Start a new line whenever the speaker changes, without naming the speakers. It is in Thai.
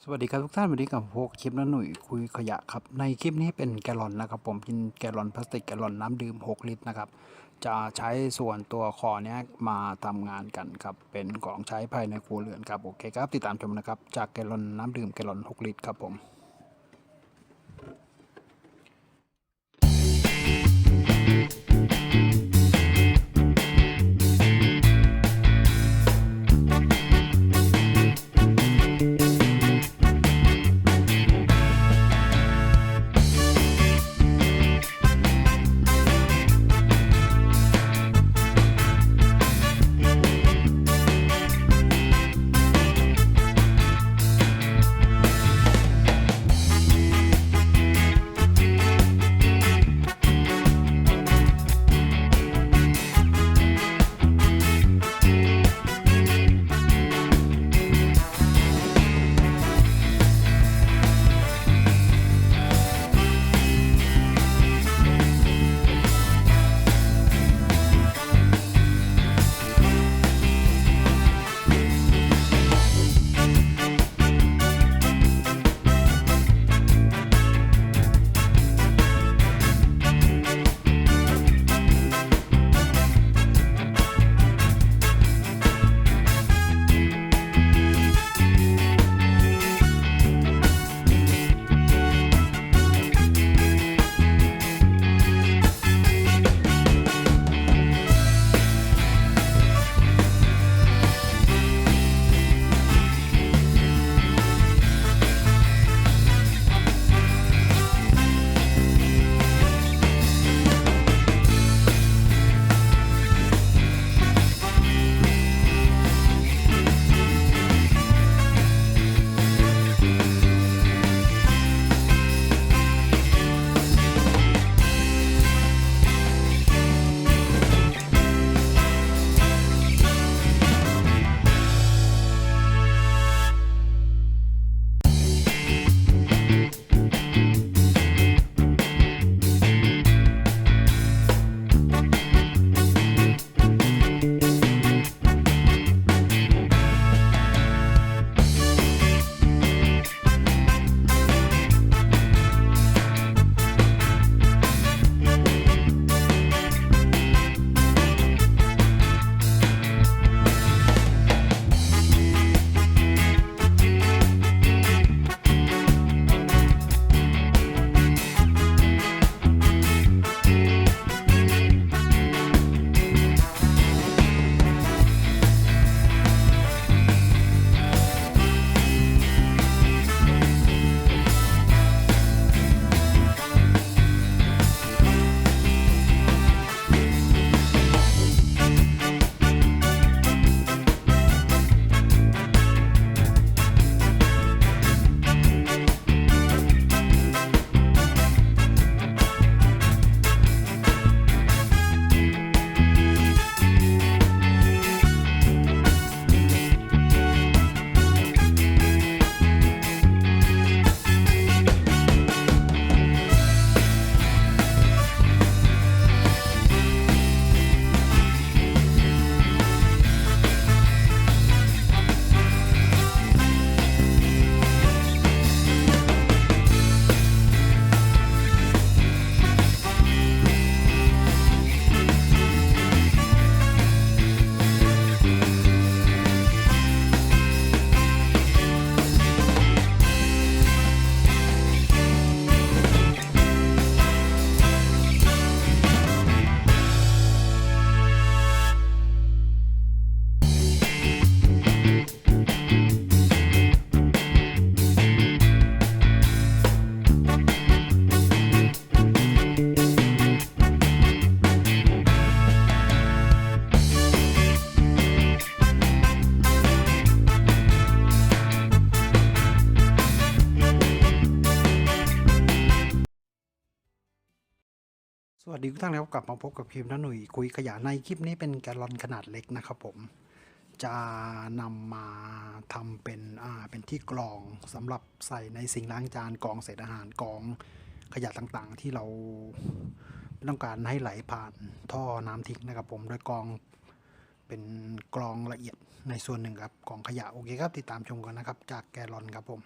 สวัสดีครับทุกท่านวันนี้กับพวกคลิปน้าหนุ่ยคุยขยะครับในคลิปนี้เป็นแกลลอนนะครับผมเป็นแกลลอนพลาสติกแกลลอนน้ำดื่ม6 ลิตรนะครับจะใช้ส่วนตัวคอเนี้ยมาทำงานกันครับเป็นของใช้ภายในครัวเรือนครับโอเคครับติดตามชมนะครับจากแกลลอนน้ำดื่มแกลลอน6 ลิตรครับผมสวัสดีทุกท่านแล้วกลับมาพบกับคลิปน้าหนุ่ยคุยขยะในคลิปนี้เป็นแกลลอนขนาดเล็กนะครับผมจะนำมาทำเป็นที่กรองสำหรับใส่ในสิ่งล้างจานกรองเศษอาหารกรองขยะต่างๆที่เราไม่ต้องการให้ไหลผ่านท่อน้ำทิ้งนะครับผมโดยกรองเป็นกรองละเอียดในส่วนหนึ่งครับกรองขยะโอเคครับติดตามชมกันนะครับจากแกลลอนครับผม